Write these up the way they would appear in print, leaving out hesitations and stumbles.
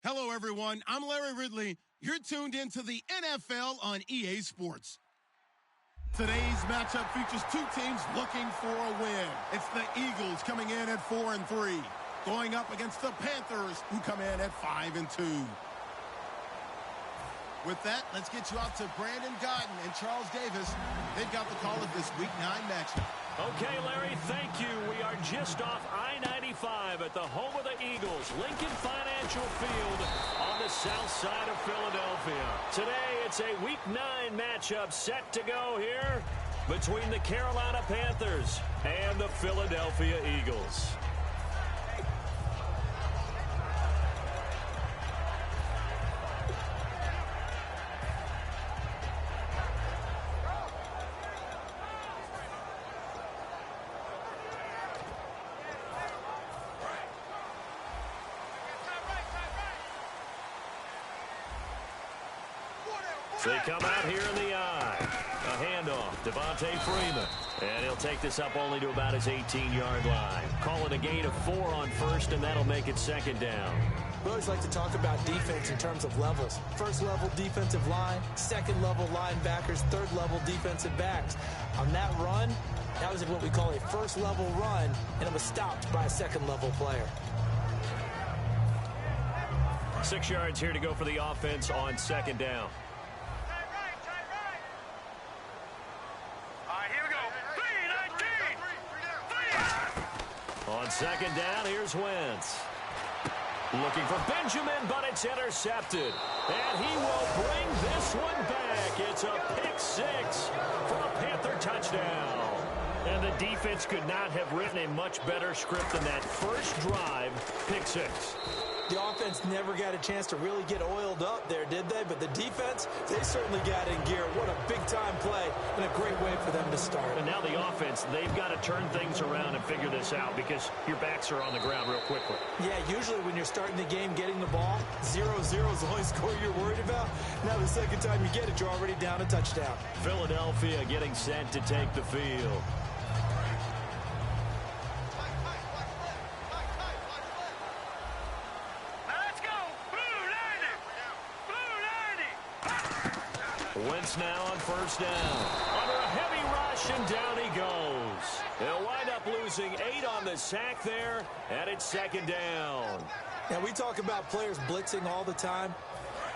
Hello, everyone. I'm Larry Ridley. You're tuned into the NFL on EA Sports. Today's matchup features two teams looking for a win. It's the Eagles coming in at 4-3, going up against the Panthers, who come in at 5-2. With that, let's get you out to Brandon Guyton and Charles Davis. They've got the call of this Week 9 matchup. Okay, Larry, thank you. We are just off I-95 at the home of the Eagles, Lincoln Financial Field on the south side of Philadelphia. Today, it's a Week 9 matchup set to go here between the Carolina Panthers and the Philadelphia Eagles. They come out here in the eye. A handoff, Devontae Freeman. And he'll take this up only to about his 18-yard line. Call it a gain of 4 on first, and that'll make it second down. We always like to talk about defense in terms of levels. First-level defensive line, second-level linebackers, third-level defensive backs. On that run, that was what we call a first-level run, and it was stopped by a second-level player. 6 yards here to go for the offense on second down. On second down, here's Wentz. Looking for Benjamin, but it's intercepted. And he will bring this one back. It's a pick six for a Panther touchdown. And the defense could not have written a much better script than that first drive, pick six. The offense never got a chance to really get oiled up there, did they? But the defense, they certainly got in gear. What a big-time play and a great way for them to start. And now the offense, they've got to turn things around and figure this out because your backs are on the ground real quickly. Yeah, usually when you're starting the game getting the ball, 0-0 is the only score you're worried about. Now the second time you get it, you're already down a touchdown. Philadelphia getting set to take the field. Wentz now on first down. Under a heavy rush, and down he goes. They'll wind up losing 8 on the sack there, and it's second down. Now, we talk about players blitzing all the time.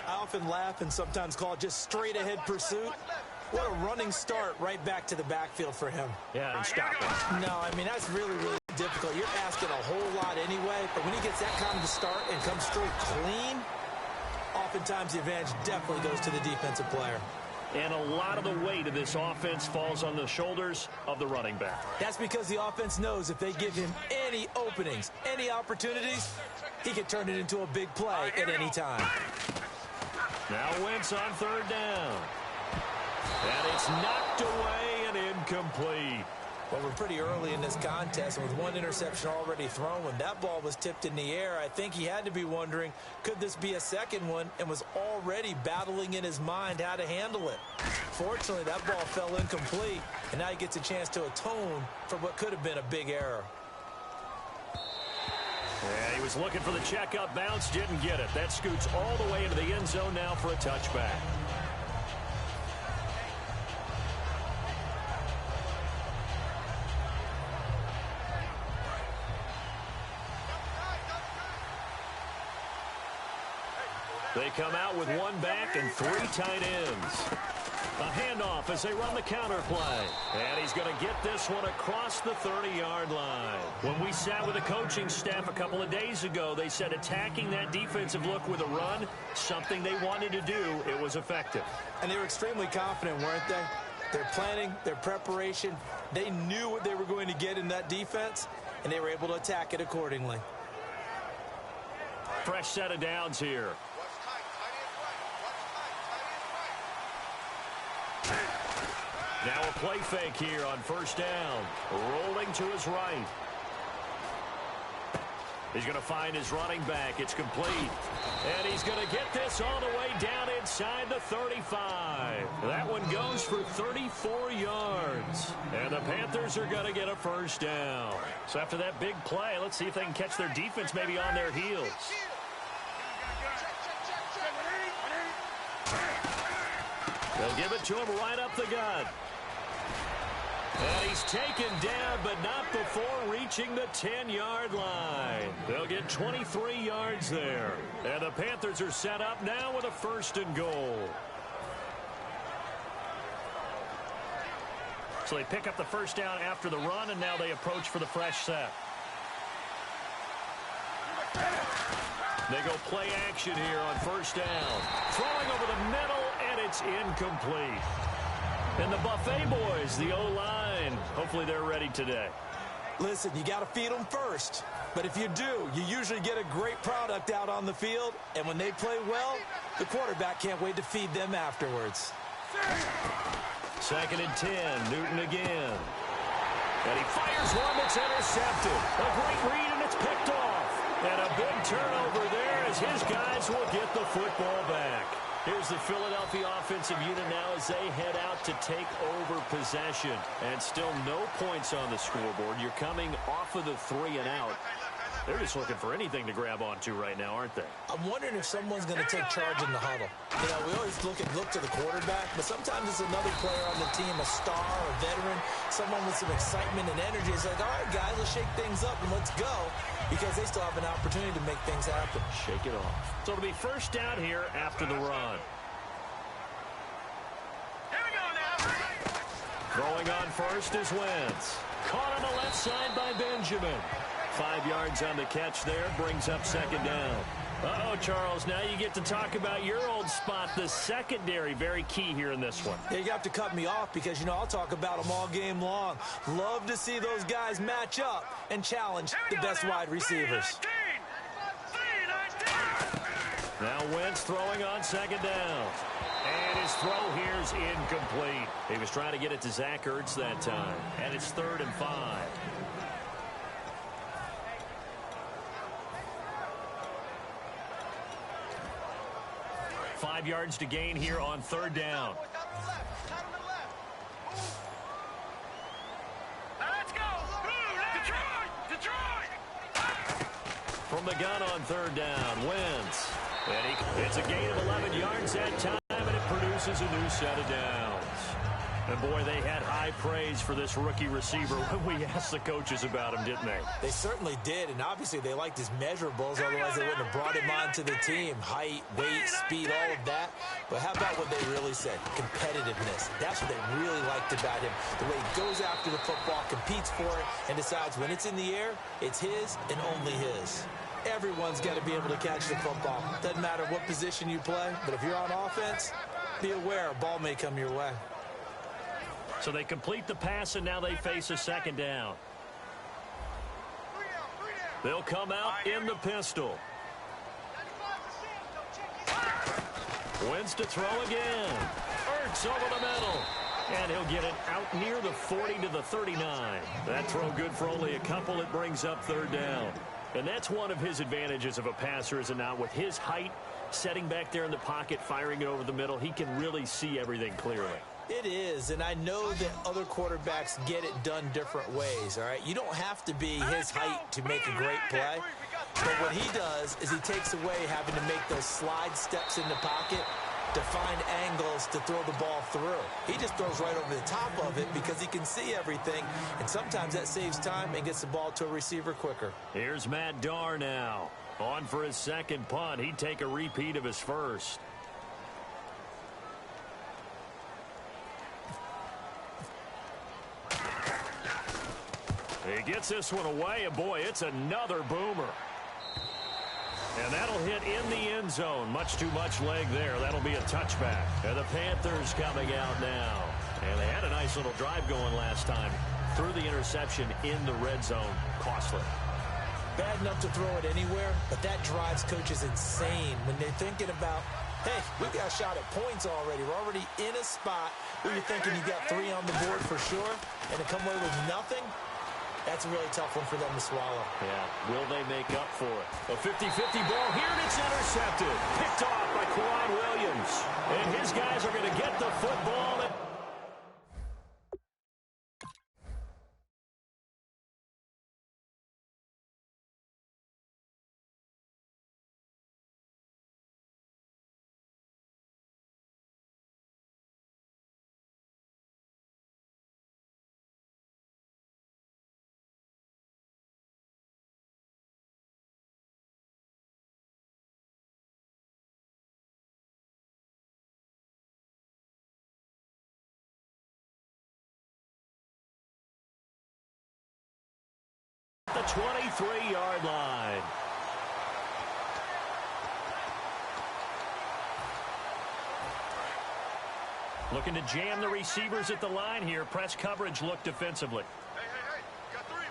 I often laugh and sometimes call it just straight-ahead pursuit. What a running start right back to the backfield for him. Yeah, and stop it. No, I mean, that's really, really difficult. You're asking a whole lot anyway, but when he gets that kind of start and comes straight clean, oftentimes the advantage definitely goes to the defensive player. And a lot of the weight of this offense falls on the shoulders of the running back. That's because the offense knows if they give him any openings, any opportunities, he can turn it into a big play at any time. Now Wentz on third down. And it's knocked away and incomplete. Well, we're pretty early in this contest, and with one interception already thrown, when that ball was tipped in the air, I think he had to be wondering, could this be a second one, and was already battling in his mind how to handle it. Fortunately, that ball fell incomplete, and now he gets a chance to atone for what could have been a big error. Yeah, he was looking for the checkup bounce, didn't get it. That scoots all the way into the end zone now for a touchback. They come out with one back and 3 tight ends. A handoff as they run the counter play. And he's going to get this one across the 30-yard line. When we sat with the coaching staff a couple of days ago, they said attacking that defensive look with a run, something they wanted to do, it was effective. And they were extremely confident, weren't they? Their planning, their preparation, they knew what they were going to get in that defense, and they were able to attack it accordingly. Fresh set of downs here. Now a play fake here on first down. Rolling to his right. He's going to find his running back. It's complete. And he's going to get this all the way down inside the 35. That one goes for 34 yards. And the Panthers are going to get a first down. So after that big play, let's see if they can catch their defense maybe on their heels. They'll give it to him right up the gut. And he's taken down, but not before reaching the 10-yard line. They'll get 23 yards there. And the Panthers are set up now with a 1st and goal. So they pick up the 1st down after the run, and now they approach for the fresh set. They go play action here on 1st down. Throwing over the middle, and it's incomplete. And the Buffet boys, the O-line, hopefully they're ready today. Listen, you got to feed them first. But if you do, you usually get a great product out on the field. And when they play well, the quarterback can't wait to feed them afterwards. 2nd and 10, Newton again. And he fires one that's intercepted. A great read, and it's picked off. And a big turnover there as his guys will get the football back. Here's the Philadelphia offensive unit now as they head out to take over possession. And still no points on the scoreboard. You're coming off of the 3 and out. They're just looking for anything to grab onto right now, aren't they? I'm wondering if someone's going to take charge in the huddle. You know, we always look to the quarterback, but sometimes it's another player on the team, a star, a veteran, someone with some excitement and energy. It's like, all right, guys, let's shake things up and let's go, because they still have an opportunity to make things happen. Shake it off. So it'll be 1st down here after the run. Here we go now. Throwing on 1st is Wentz. Caught on the left side by Benjamin. 5 yards on the catch there, brings up 2nd down. Uh-oh, Charles, now you get to talk about your old spot, the secondary, very key here in this one. Yeah, you have to cut me off because, you know, I'll talk about them all game long. Love to see those guys match up and challenge the best wide receivers. Now Wentz throwing on 2nd down. And his throw here's incomplete. He was trying to get it to Zach Ertz that time. And it's 3rd and 5. 5 yards to gain here on 3rd down. Let's go. Detroit. From the gun on 3rd down, Wentz. And it's a gain of 11 yards that time, and it produces a new set of downs. And, boy, they had high praise for this rookie receiver when we asked the coaches about him, didn't they? They certainly did, and obviously they liked his measurables, otherwise they wouldn't have brought him onto the team. Height, weight, speed, all of that. But how about what they really said? Competitiveness. That's what they really liked about him. The way he goes after the football, competes for it, and decides when it's in the air, it's his and only his. Everyone's got to be able to catch the football. Doesn't matter what position you play, but if you're on offense, be aware a ball may come your way. So they complete the pass, and now they face a 2nd down. They'll come out in the pistol. Wentz to throw again. Ertz over the middle. And he'll get it out near the 40 to the 39. That throw good for only a couple. It brings up 3rd down. And that's one of his advantages of a passer, is it not? With his height, setting back there in the pocket, firing it over the middle, he can really see everything clearly. It is, and I know that other quarterbacks get it done different ways, all right? You don't have to be his height to make a great play, but what he does is he takes away having to make those slide steps in the pocket to find angles to throw the ball through. He just throws right over the top of it because he can see everything, and sometimes that saves time and gets the ball to a receiver quicker. Here's Matt Darr now. On for his 2nd punt. He'd take a repeat of his 1st. He gets this one away, and boy, it's another boomer. And that'll hit in the end zone. Much too much leg there. That'll be a touchback. And the Panthers coming out now. And they had a nice little drive going last time. Threw the interception in the red zone. Costly. Bad enough to throw it anywhere, but that drives coaches insane when they're thinking about, hey, we've got a shot at points already. We're already in a spot where you're thinking you got 3 on the board for sure, and to come away with nothing, that's a really tough one for them to swallow. Yeah, will they make up for it? A 50-50 ball here, and it's intercepted. Picked off by Quran Williams. And his guys are going to get the football. 23-yard line. Looking to jam the receivers at the line here. Press coverage look defensively.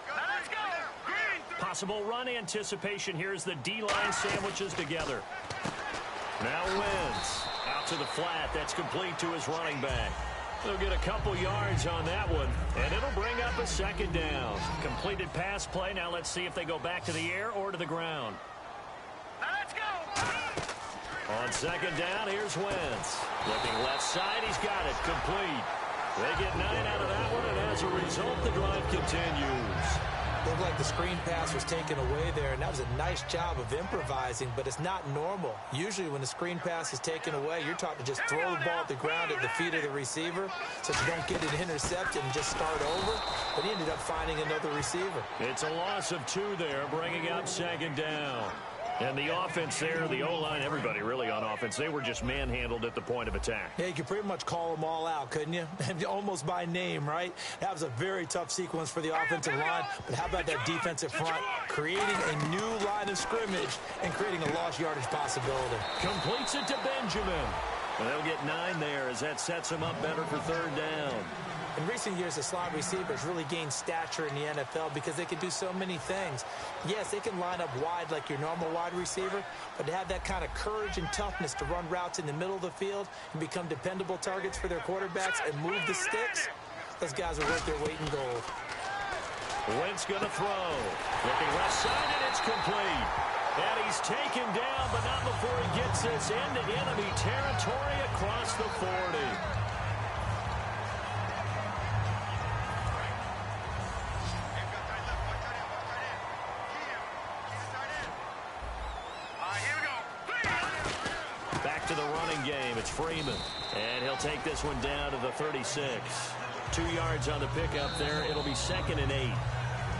Let's go. Green. Possible run anticipation here as the D-line sandwiches together. Now Wentz out to the flat. That's complete to his running back. They'll get a couple yards on that one, and it'll bring up a second down. Completed pass play. Now let's see if they go back to the air or to the ground. Let's go. On second down, here's Wentz. Looking left side, he's got it. Complete. They get 9 out of that one, and as a result, the drive continues. Looked like the screen pass was taken away there, and that was a nice job of improvising, but it's not normal. Usually when the screen pass is taken away, you're taught to just throw the ball at the ground at the feet of the receiver so you don't get it intercepted and just start over. But he ended up finding another receiver. It's a loss of 2 there, bringing up second down. And the offense there, the O-line, everybody really on offense, they were just manhandled at the point of attack. Yeah, you could pretty much call them all out, couldn't you? Almost by name, right? That was a very tough sequence for the offensive line. But how about that defensive front creating a new line of scrimmage and creating a lost yardage possibility? Completes it to Benjamin. And they'll get 9 there as that sets them up better for third down. In recent years, the slot receivers really gained stature in the NFL because they can do so many things. Yes, they can line up wide like your normal wide receiver, but to have that kind of courage and toughness to run routes in the middle of the field and become dependable targets for their quarterbacks and move the sticks, those guys are worth their weight in gold. Wentz going to throw. Looking left side, and it's complete. And he's taken down, but not before he gets this into enemy territory across the 40. To the running game, it's Freeman. And he'll take this one down to the 36. 2 yards on the pickup there. It'll be 2nd and 8.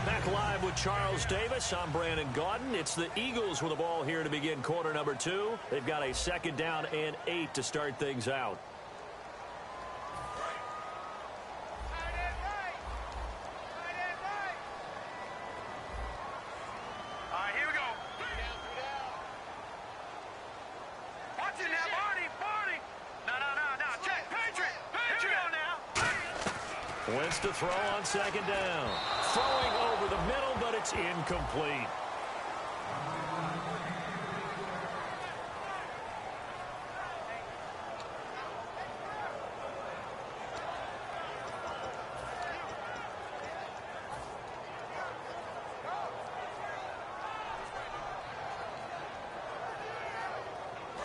Back live with Charles Davis. I'm Brandon Gaudin. It's the Eagles with the ball here to begin quarter number 2. They've got a 2nd down and 8 to start things out. Wentz to throw on 2nd down. Throwing over the middle, but it's incomplete.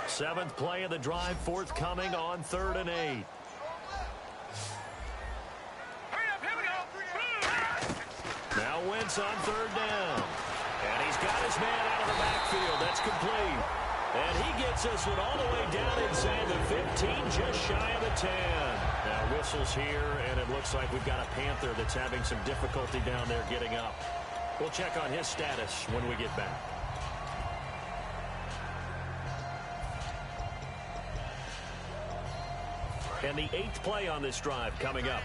Seventh play of the drive forthcoming on 3rd and 8. Now Wentz on 3rd down. And he's got his man out of the backfield. That's complete. And he gets this one all the way down inside the 15, just shy of the 10. Now whistles here, and it looks like we've got a Panther that's having some difficulty down there getting up. We'll check on his status when we get back. And the 8th play on this drive coming up.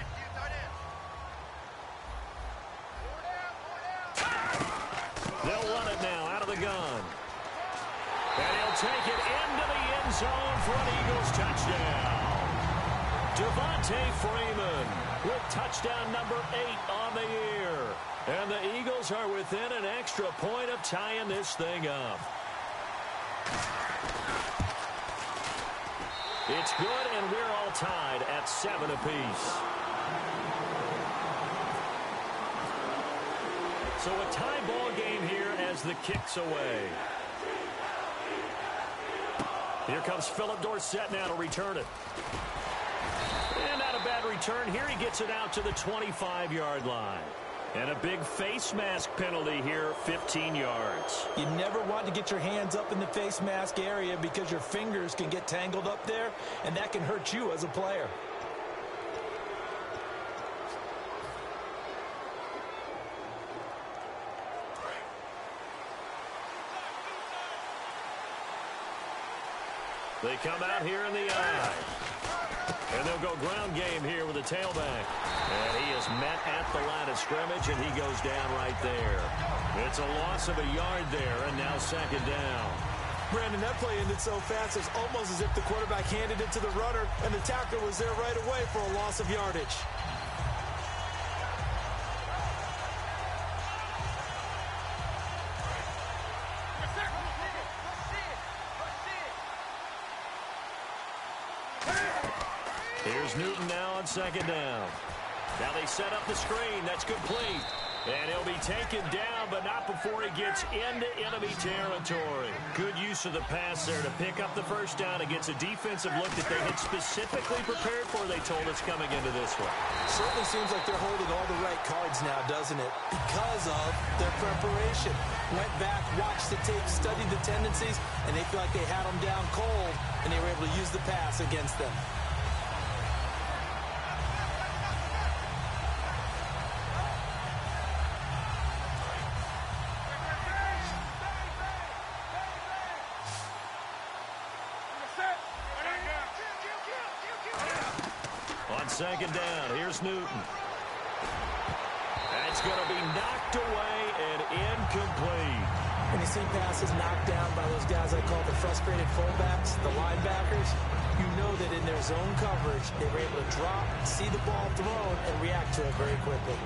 They'll run it now out of the gun. And he'll take it into the end zone for an Eagles touchdown. Devontae Freeman with touchdown number 8 on the year. And the Eagles are within an extra point of tying this thing up. It's good, and we're all tied at 7 apiece. So a tie ball game here as the kick's away. Here comes Philip Dorsett now to return it. And not a bad return. Here he gets it out to the 25-yard line. And a big face mask penalty here, 15 yards. You never want to get your hands up in the face mask area because your fingers can get tangled up there, and that can hurt you as a player. They come out here in the eye. And they'll go ground game here with a tailback. And he is met at the line of scrimmage, and he goes down right there. It's a loss of a yard there, and now second down. Brandon, that play ended so fast, it's almost as if the quarterback handed it to the runner, and the tackler was there right away for a loss of yardage. Here's Newton now on second down. Now they set up the screen. That's complete. And he'll be taken down, but not before he gets into enemy territory. Good use of the pass there to pick up the first down against a defensive look that they had specifically prepared for, they told us, coming into this one. Certainly seems like they're holding all the right cards now, doesn't it? Because of their preparation. Went back, watched the tape, studied the tendencies, and they feel like they had them down cold, and they were able to use the pass against them. Second down. Here's Newton. That's going to be knocked away and incomplete. When you see passes knocked down by those guys I call the frustrated fullbacks, the linebackers, you know that in their zone coverage, they were able to drop, see the ball thrown, and react to it very quickly.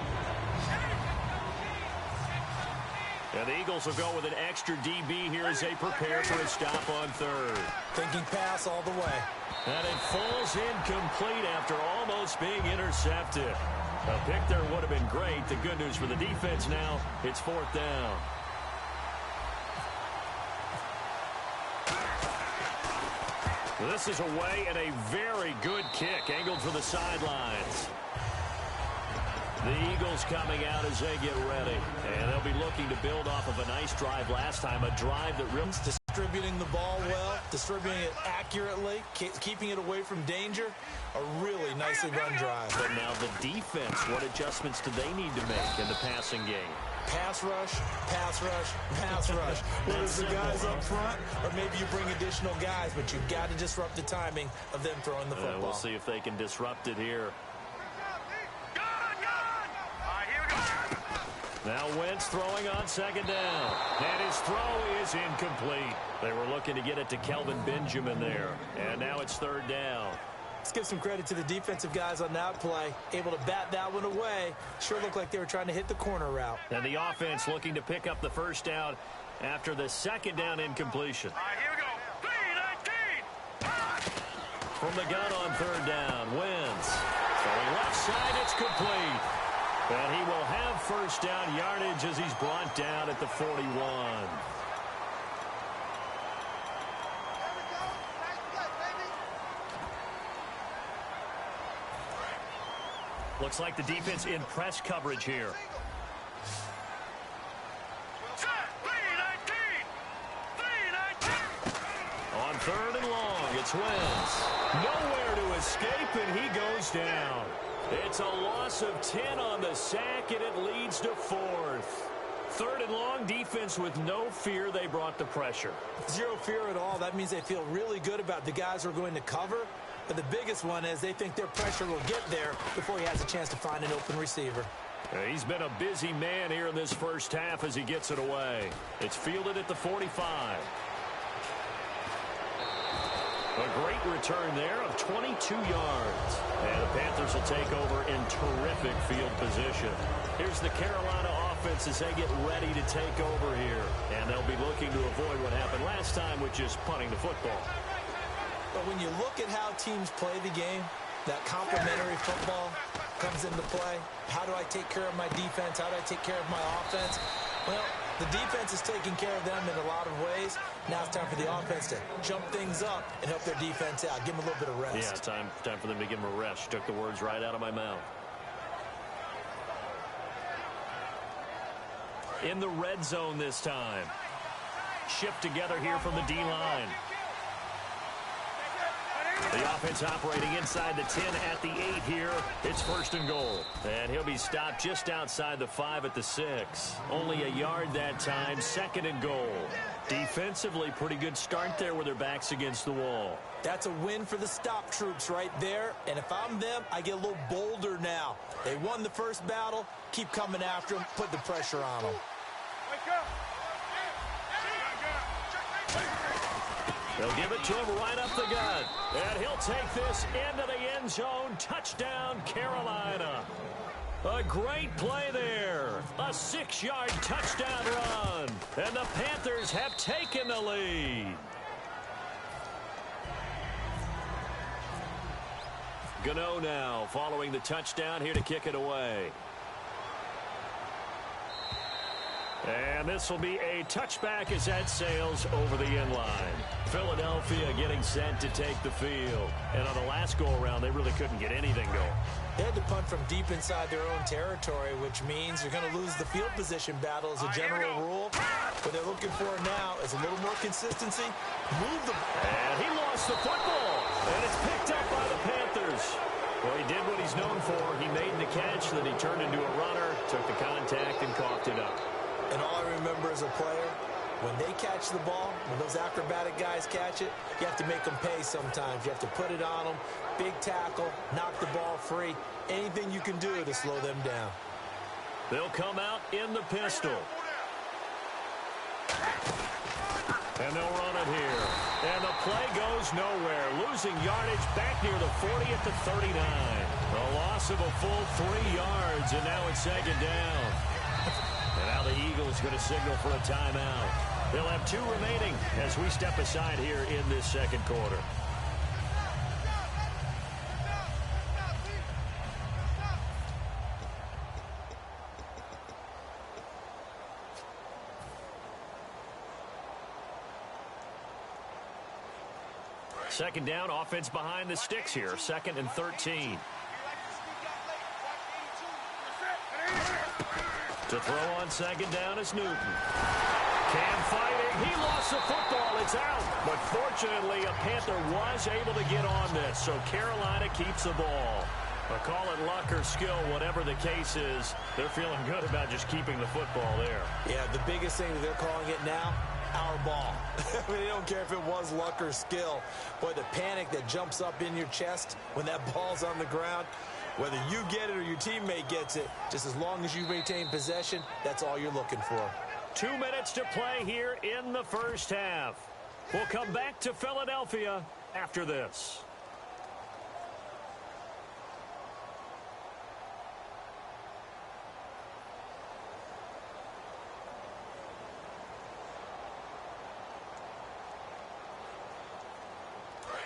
And the Eagles will go with an extra DB here as they prepare for a stop on third. Thinking pass all the way. And it falls incomplete after almost being intercepted. A pick there would have been great. The good news for the defense now, it's fourth down. This is away and a very good kick angled for the sidelines. The Eagles coming out as they get ready. And they'll be looking to build off of a nice drive last time, a drive that really... Distributing the ball well, distributing it accurately, keeping it away from danger. A really nicely run drive. But now the defense, what adjustments do they need to make in the passing game? Pass rush, pass rush, pass rush. Whether it's the guys up front or maybe you bring additional guys, but you've got to disrupt the timing of them throwing the football. We'll see if they can disrupt it here. Now Wentz throwing on second down. And his throw is incomplete. They were looking to get it to Kelvin Benjamin there. And now it's third down. Let's give some credit to the defensive guys on that play. Able to bat that one away. Sure looked like they were trying to hit the corner route. And the offense looking to pick up the first down after the second down incompletion. All right, here we go. 3-19. From the gun on third down, Wentz. Throwing left side, it's complete. And he will have first down yardage as he's brought down at the 41. Looks like the defense in press coverage here. On third and long, it's Wentz. Nowhere to escape, and he goes down. It's a loss of 10 on the sack, and it leads to fourth. Third and long, defense with no fear. They brought the pressure. Zero fear at all. That means they feel really good about the guys who are going to cover. But the biggest one is they think their pressure will get there before he has a chance to find an open receiver. He's been a busy man here in this first half as he gets it away. It's fielded at the 45. A great return there of 22 yards. And the Panthers will take over in terrific field position. Here's the Carolina offense as they get ready to take over here. And they'll be looking to avoid what happened last time, which is punting the football. But when you look at how teams play the game, that complementary football comes into play. How do I take care of my defense? How do I take care of my offense? Well, the defense is taking care of them in a lot of ways. Now it's time for the offense to jump things up and help their defense out. Give them a little bit of rest. Yeah, time for them to give them a rest. Took the words right out of my mouth. In the red zone this time. Shift together here from the D-line. The offense operating inside the 10 at the 8 here. It's 1st and goal. And he'll be stopped just outside the 5 at the 6. Only a yard that time, 2nd and goal. Defensively, pretty good start there with their backs against the wall. That's a win for the stop troops right there. And if I'm them, I get a little bolder now. They won the first battle. Keep coming after them. Put the pressure on them. They'll give it to him right up the gut. And he'll take this into the end zone. Touchdown, Carolina. A great play there. A 6-yard touchdown run. And the Panthers have taken the lead. Gano now following the touchdown here to kick it away. And this will be a touchback as that sails over the end line. Philadelphia getting set to take the field. And on the last go-around, they really couldn't get anything going. They had to punt from deep inside their own territory, which means you're going to lose the field position battle as a general rule. What they're looking for now is a little more consistency. Move the ball. And he lost the football. And it's picked up by the Panthers. Well, he did what he's known for. He made the catch, then he turned into a runner, took the contact, and coughed it up. And all I remember as a player, when they catch the ball, when those acrobatic guys catch it, you have to make them pay sometimes. You have to put it on them, big tackle, knock the ball free. Anything you can do to slow them down. They'll come out in the pistol. And they'll run it here. And the play goes nowhere. Losing yardage back near the 40 at the 39. A loss of a full 3 yards, and now it's 2nd down. And now the Eagles going to signal for a timeout. They'll have 2 remaining as we step aside here in this 2nd quarter. Second down, offense behind the sticks here. 2nd and 13. To throw on 2nd down is Newton. Cam fighting. He lost the football. It's out. But fortunately, a Panther was able to get on this. So Carolina keeps the ball. But call it luck or skill, whatever the case is, they're feeling good about just keeping the football there. Yeah, the biggest thing that they're calling it now, our ball. I mean, they don't care if it was luck or skill. Boy, the panic that jumps up in your chest when that ball's on the ground, whether you get it or your teammate gets it, just as long as you retain possession, that's all you're looking for. 2 minutes to play here in the first half. We'll come back to Philadelphia after this.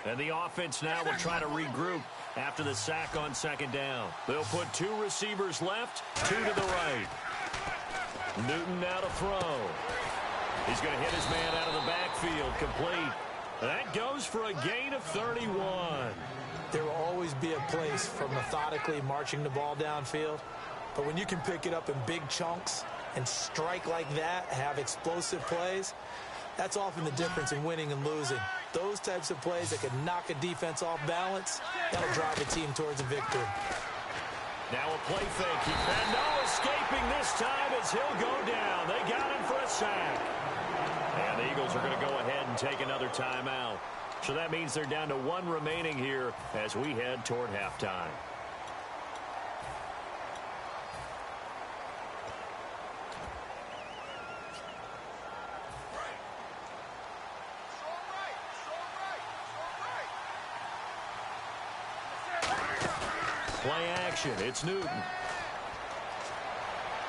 And the offense now will try to regroup after the sack on 2nd down. They'll put 2 receivers left, 2 to the right. Newton now to throw. He's going to hit his man out of the backfield, complete. That goes for a gain of 31. There will always be a place for methodically marching the ball downfield. But when you can pick it up in big chunks and strike like that, have explosive plays, that's often the difference in winning and losing. Those types of plays that can knock a defense off balance, that'll drive a team towards a victory. Now a play fake. And no escaping this time as he'll go down. They got him for a sack. And the Eagles are going to go ahead and take another timeout. So that means they're down to 1 remaining here as we head toward halftime. Play action. It's Newton.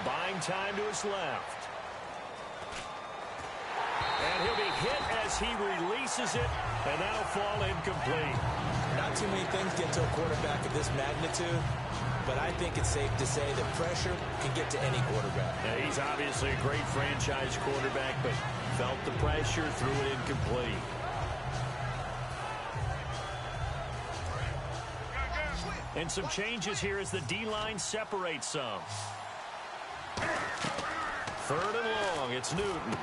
Buying time to his left. And he'll be hit as he releases it, and that'll fall incomplete. Not too many things get to a quarterback of this magnitude, but I think it's safe to say that pressure can get to any quarterback. Now, he's obviously a great franchise quarterback, but felt the pressure, threw it incomplete. And some changes here as the D-line separates some. 3rd and long, it's Newton.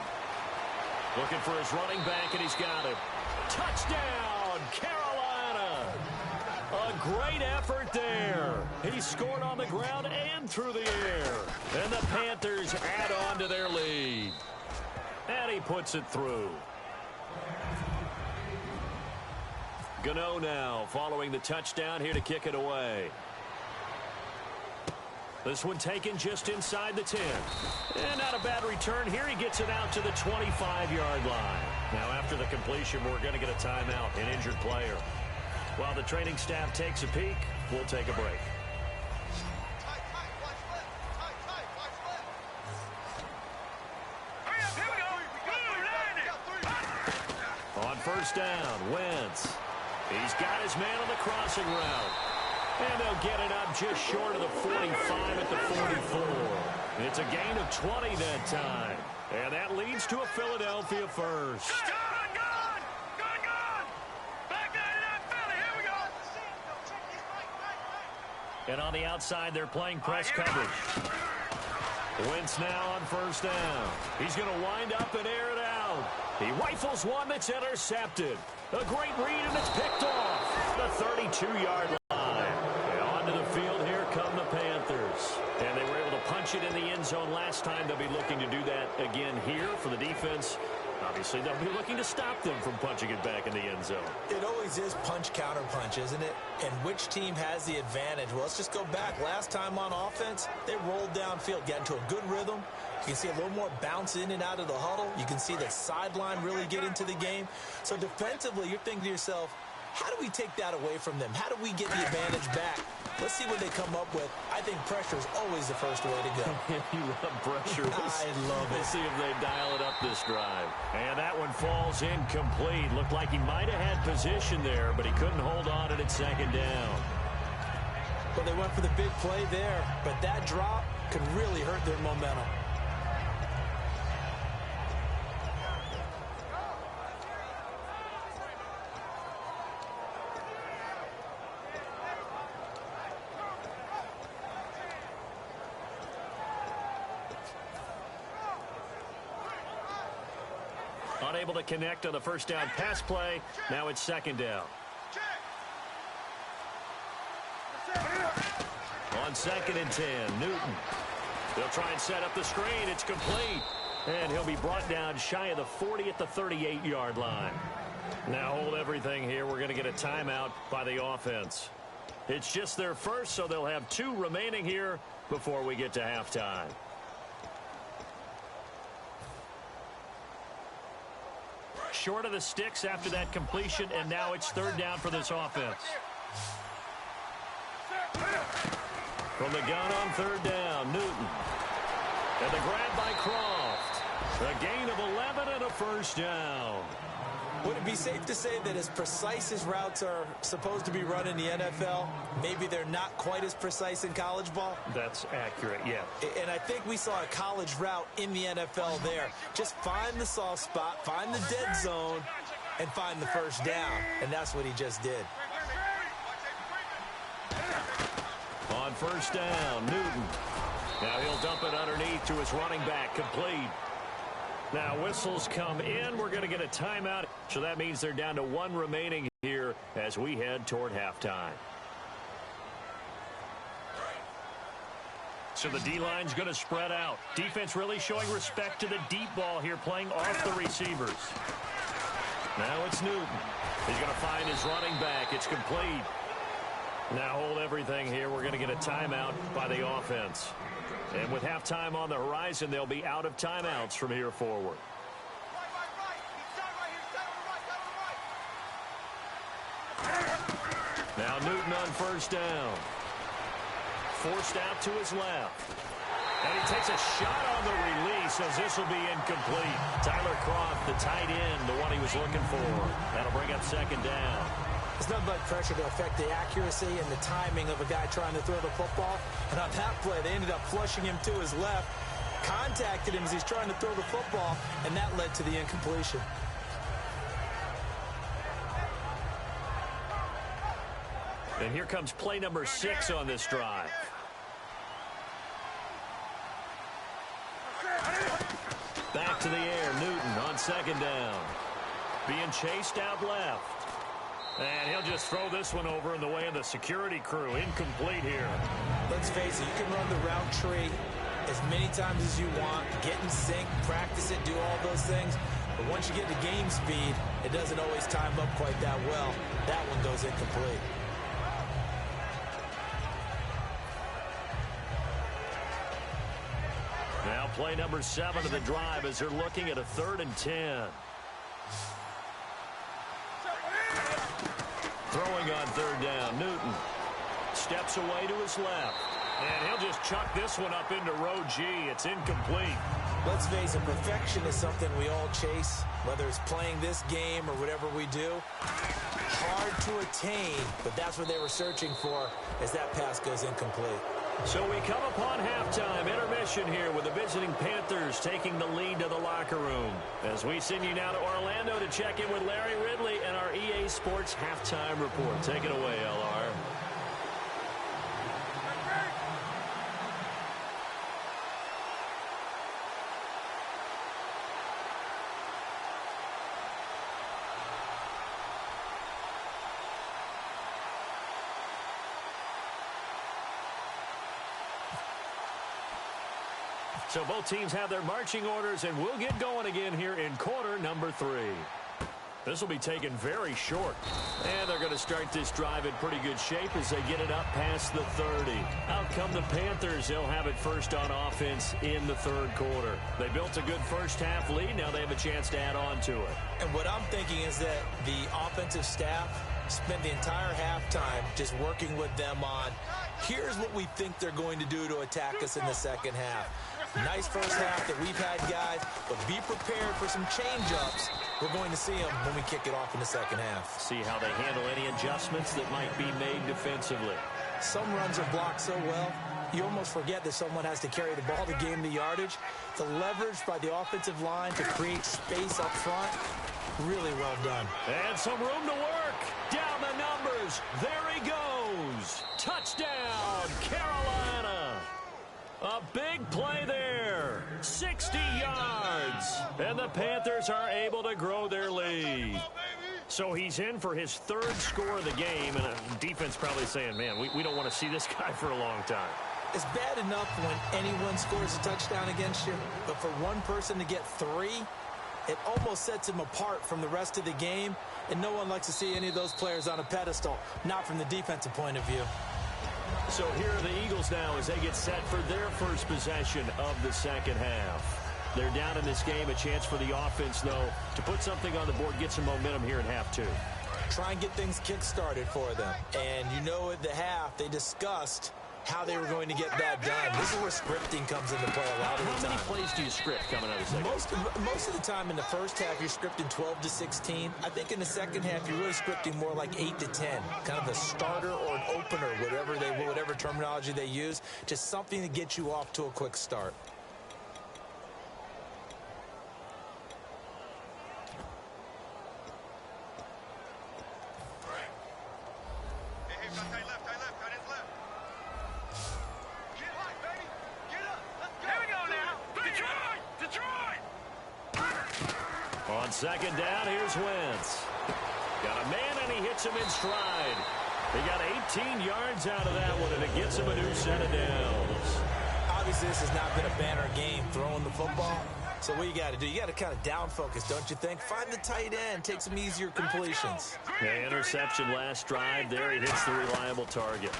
Looking for his running back, and he's got it. Touchdown, Carolina! great effort there. He scored on the ground and through the air. And the Panthers add on to their lead. And he puts it through. Gano now following the touchdown here to kick it away. This one taken just inside the 10. And not a bad return here. He gets it out to the 25-yard line. Now after the completion, we're going to get a timeout, an injured player. While the training staff takes a peek, we'll take a break. On first down, Wentz. He's got his man on the crossing route. And they'll get it up just short of the 45 at the 44. It's a gain of 20 that time. And that leads to a Philadelphia first. And on the outside, they're playing press coverage. Wentz now on first down. He's going to wind up and air it out. He rifles one that's intercepted. A great read, and it's picked off the 32-yard line. And onto the field, here come the Panthers. And they were able to punch it in the end zone last time. They'll be looking to do that again here for the defense. Obviously, they'll be looking to stop them from punching it back in the end zone. It always is punch-counter-punch, isn't it? And which team has the advantage? Well, let's just go back. Last time on offense, they rolled downfield, got into a good rhythm. You can see a little more bounce in and out of the huddle. You can see the sideline really get into the game. So defensively, you're thinking to yourself, how do we take that away from them? How do we get the advantage back? Let's see what they come up with. I think pressure is always the first way to go. You love pressure. I love it. We'll see if they dial it up this drive. And that one falls incomplete. Looked like he might have had position there, but he couldn't hold on at second down. Well, they went for the big play there, but that drop could really hurt their momentum. Unable to connect on the first down pass play. Now it's second down. On second and 10, Newton. They'll try and set up the screen. It's complete. And he'll be brought down shy of the 40 at the 38-yard line. Now hold everything here. We're going to get a timeout by the offense. It's just their first, so they'll have 2 remaining here before we get to halftime. Short of the sticks after that completion, and now it's third down for this offense. From the gun on third down, Newton. And the grab by Croft. A gain of 11 and a first down. Would it be safe to say that as precise as routes are supposed to be run in the NFL, maybe they're not quite as precise in college ball? That's accurate, yeah. And I think we saw a college route in the NFL there. Just find the soft spot, find the dead zone, and find the first down. And that's what he just did. On first down, Newton. Now he'll dump it underneath to his running back, complete. Now whistles come in. We're going to get a timeout. So that means they're down to 1 remaining here as we head toward halftime. So the D-line's going to spread out. Defense really showing respect to the deep ball here, playing off the receivers. Now it's Newton. He's going to find his running back. It's complete. Now hold everything here. We're going to get a timeout by the offense. And with halftime on the horizon, they'll be out of timeouts from here forward. Now Newton on first down. Forced out to his left. And he takes a shot on the release as this will be incomplete. Tyler Croft, the tight end, the one he was looking for. That'll bring up second down. There's nothing but pressure to affect the accuracy and the timing of a guy trying to throw the football. And on that play, they ended up flushing him to his left, contacted him as he's trying to throw the football, and that led to the incompletion. And here comes play number 6 on this drive. Back to the air, Newton on second down. Being chased out left. And he'll just throw this one over in the way of the security crew. Incomplete here. Let's face it, you can run the route tree as many times as you want, get in sync, practice it, do all those things. But once you get to game speed, it doesn't always time up quite that well. That one goes incomplete. Now play number 7 of the drive as they're looking at a 3rd and 10. Throwing on 3rd down, Newton steps away to his left. And he'll just chuck this one up into row G. It's incomplete. Let's face it, perfection is something we all chase, whether it's playing this game or whatever we do. Hard to attain, but that's what they were searching for as that pass goes incomplete. So we come upon halftime intermission here with the visiting Panthers taking the lead to the locker room. As we send you now to Orlando to check in with Larry Ridley and our EA Sports halftime report. Take it away, LR. So both teams have their marching orders, and we'll get going again here in quarter number 3. This will be taken very short. And they're going to start this drive in pretty good shape as they get it up past the 30. Out come the Panthers. They'll have it first on offense in the 3rd quarter. They built a good first half lead. Now they have a chance to add on to it. And what I'm thinking is that the offensive staff spent the entire halftime just working with them on, here's what we think they're going to do to attack us in the second half. Nice first half that we've had, guys, but be prepared for some change-ups. We're going to see them when we kick it off in the second half. See how they handle any adjustments that might be made defensively. Some runs are blocked so well, you almost forget that someone has to carry the ball to gain the yardage. The leverage by the offensive line to create space up front, really well done. And some room to work. Down the numbers. There he goes. Touchdown, Carolina. A big play there. 60 yards. And the Panthers are able to grow their lead. So he's in for his 3rd score of the game. And defense probably saying, man, we don't want to see this guy for a long time. It's bad enough when anyone scores a touchdown against you. But for one person to get 3, it almost sets him apart from the rest of the game. And no one likes to see any of those players on a pedestal, not from the defensive point of view. So here are the Eagles now as they get set for their first possession of the second half. They're down in this game. A chance for the offense, though, to put something on the board, get some momentum here in half 2. Try and get things kick-started for them. And you know at the half, they discussed how they were going to get that done. This is where scripting comes into play a lot of the time. How many plays do you script coming out of the second? Most of the time in the first half, you're scripting 12 to 16. I think in the second half, you're really scripting more like 8 to 10. Kind of a starter or an opener, whatever terminology they use. Just something to get you off to a quick start. On second down, here's Wentz. Got a man, and he hits him in stride. He got 18 yards out of that one, and it gets him a new set of downs. Obviously, this has not been a banner game throwing the football. So what you got to do, you got to kind of down focus, don't you think? Find the tight end, take some easier completions. The interception last drive there. He hits the reliable target.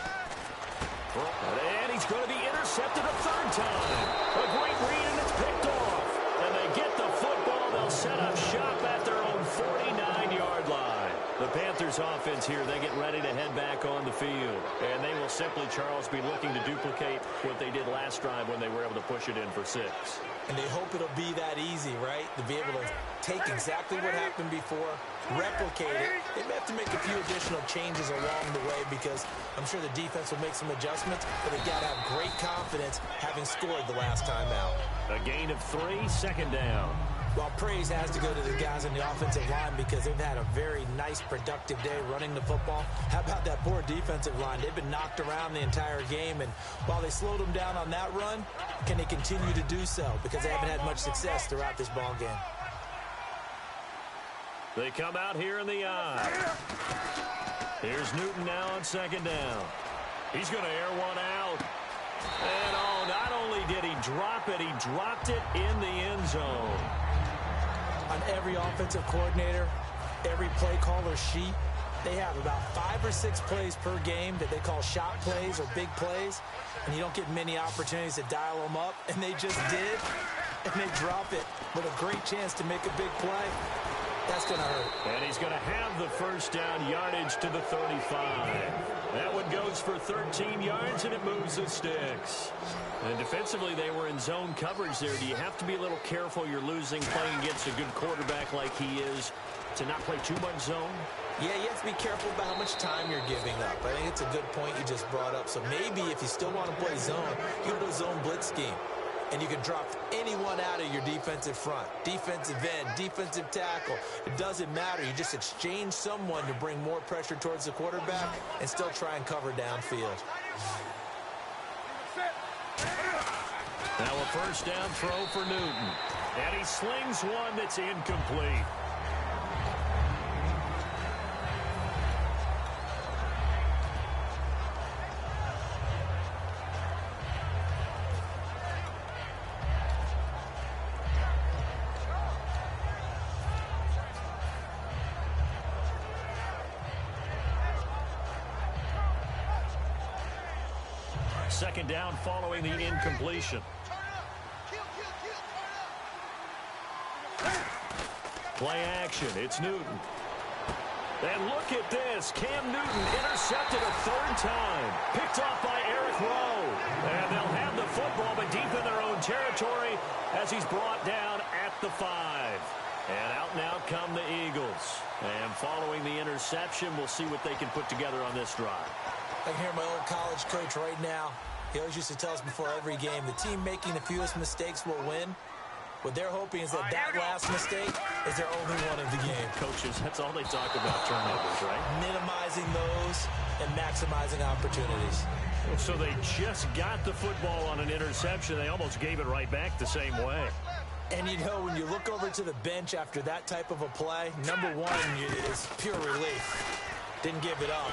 And he's going to be intercepted a 3rd time. A great read, and it's picked off. And they get the football. They'll set up shop at their own 49-yard line. The Panthers offense here, they get ready to head back on the field. And they will simply, Charles, be looking to duplicate what they did last drive when they were able to push it in for 6. And they hope it'll be that easy, right? To be able to take exactly what happened before, replicate it. They may have to make a few additional changes along the way because I'm sure the defense will make some adjustments, but they've got to have great confidence having scored the last time out. A gain of 3, second down. Well, praise has to go to the guys on the offensive line because they've had a very nice, productive day running the football. How about that poor defensive line? They've been knocked around the entire game, and while they slowed them down on that run, can they continue to do so? Because they haven't had much success throughout this ball game. They come out here in the eye. Here's Newton now on second down. He's going to air one out. And, oh, not only did he drop it, he dropped it in the end zone. On every offensive coordinator, every play caller sheet, they have about 5 or 6 plays per game that they call shot plays or big plays, and you don't get many opportunities to dial them up, and they just did, and they drop it with a great chance to make a big play. That's going to hurt. And he's going to have the first down yardage to the 35. That one goes for 13 yards, and it moves the sticks. And defensively, they were in zone coverage there. Do you have to be a little careful? You're losing playing against a good quarterback like he is to not play too much zone? Yeah, you have to be careful about how much time you're giving up. I think it's a good point you just brought up. So maybe if you still want to play zone, you go to a zone blitz scheme. And you can drop anyone out of your defensive front. Defensive end, defensive tackle. It doesn't matter. You just exchange someone to bring more pressure towards the quarterback and still try and cover downfield. Now a first down throw for Newton. And he slings one that's incomplete. Second down following the incompletion. Play action. It's Newton. And look at this. Cam Newton intercepted a third time. Picked off by Eric Rowe. And they'll have the football, but deep in their own territory as he's brought down at the 5. And out now come the Eagles. And following the interception, we'll see what they can put together on this drive. I can hear my old college coach right now. He always used to tell us before every game, the team making the fewest mistakes will win. What they're hoping is that that last mistake is their only one of the game. Coaches, that's all they talk about, turnovers, right? Minimizing those and maximizing opportunities. So they just got the football on an interception. They almost gave it right back the same way. And, you know, when you look over to the bench after that type of a play, number one is pure relief. Didn't give it up.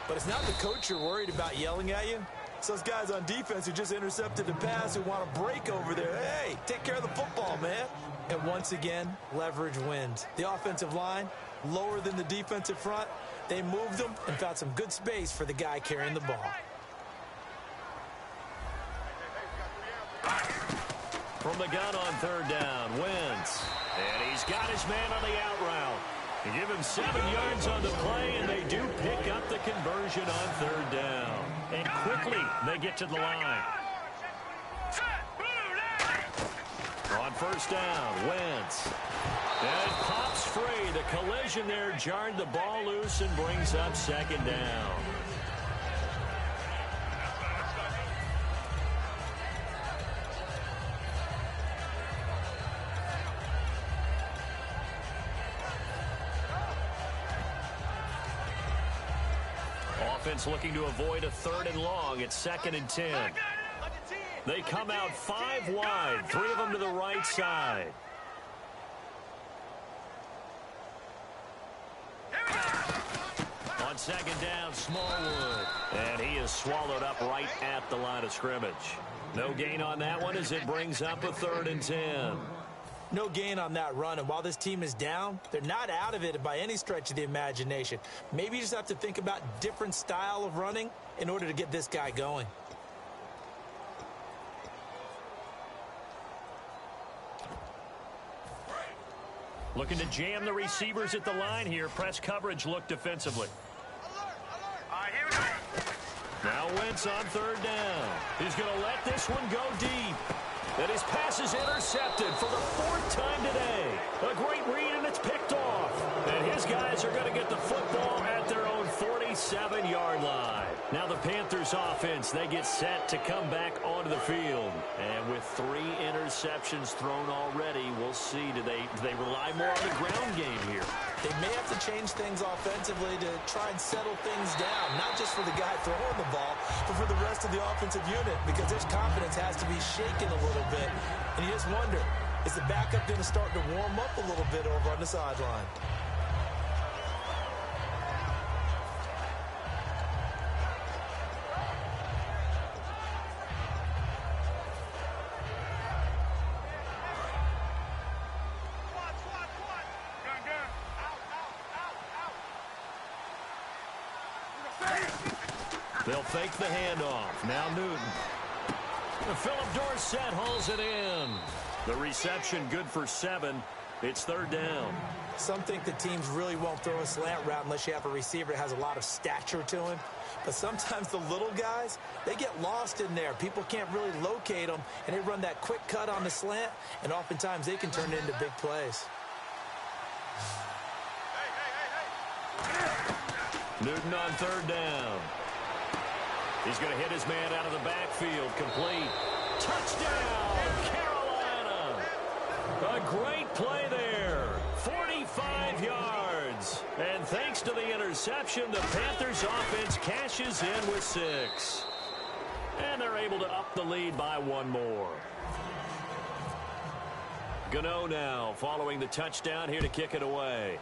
But it's not the coach you're worried about yelling at you. It's those guys on defense who just intercepted the pass who want to break over there. Hey, take care of the football, man. And once again, leverage wins. The offensive line, lower than the defensive front. They moved them and found some good space for the guy carrying the ball. From the gun on third down, Wentz. And he's got his man on the out route. They give him 7 yards on the play, and they do pick up the conversion on third down. And quickly, they get to the line. On first down, Wentz. And it pops free. The collision there jarred the ball loose and brings up second down. Offense looking to avoid a 3rd and long. It's 2nd and 10. They come out 5 wide, 3 of them to the right side. On second down, Smallwood. And he is swallowed up right at the line of scrimmage. No gain on that one as it brings up a 3rd and 10. No gain on that run, and while this team is down, they're not out of it by any stretch of the imagination. Maybe you just have to think about different style of running in order to get this guy going. Looking to jam the receivers at the line here. Press coverage look defensively. Now Wentz on third down. He's going to let this one go deep. And his pass is intercepted for the 4th time today. A great read, and it's picked off. And his guys are going to get the football at their own 47-yard line. Now the Panthers offense, they get set to come back onto the field. And with 3 interceptions thrown already, we'll see. Do they rely more on the ground game here? They may have to change things offensively to try and settle things down, not just for the guy throwing the ball, but for the rest of the offensive unit, because their confidence has to be shaken a little bit. And you just wonder, is the backup going to start to warm up a little bit over on the sideline? They'll fake the handoff. Now Newton. Philip Dorsett hauls it in. The reception good for 7. It's 3rd down. Some think the teams really won't throw a slant route unless you have a receiver that has a lot of stature to him. But sometimes the little guys, they get lost in there. People can't really locate them, and they run that quick cut on the slant, and oftentimes they can turn it into big plays. Newton on 3rd down. He's going to hit his man out of the backfield. Complete. Touchdown, Carolina. A great play there. 45 yards. And thanks to the interception, the Panthers offense cashes in with 6. And they're able to up the lead by 1 more. Gano now following the touchdown here to kick it away.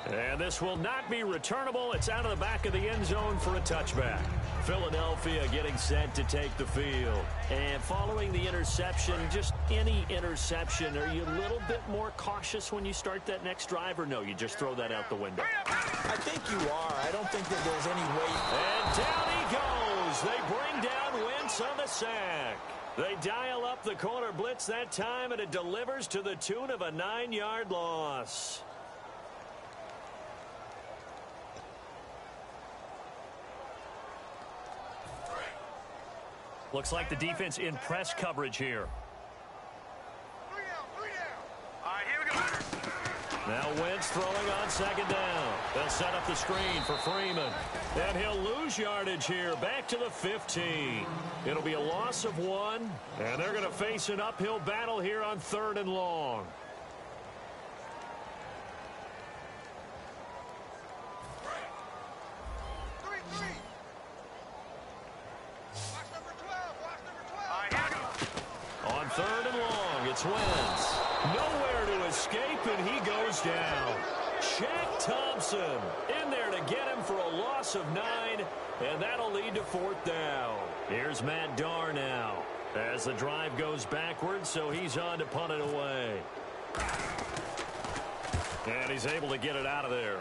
And this will not be returnable. It's out of the back of the end zone for a touchback. Philadelphia getting set to take the field. And following the interception, just any interception, are you a little bit more cautious when you start that next drive, or no, you just throw that out the window? I think you are. I don't think that there's any way. And down he goes. They bring down Wentz on the sack. They dial up the corner blitz that time, and it delivers to the tune of a 9-yard loss. Looks like the defense in press coverage here. 3 down. All right, here we go. Now Wentz throwing on 2nd down. They'll set up the screen for Freeman. And he'll lose yardage here. Back to the 15. It'll be a loss of 1. And they're going to face an uphill battle here on 3rd and long. On 3rd and long, it's Wentz. Nowhere to escape, and he goes down. Shaq Thompson in there to get him for a loss of 9, and that'll lead to 4th down. Here's Matt Darr now as the drive goes backwards, so he's on to punt it away. And he's able to get it out of there.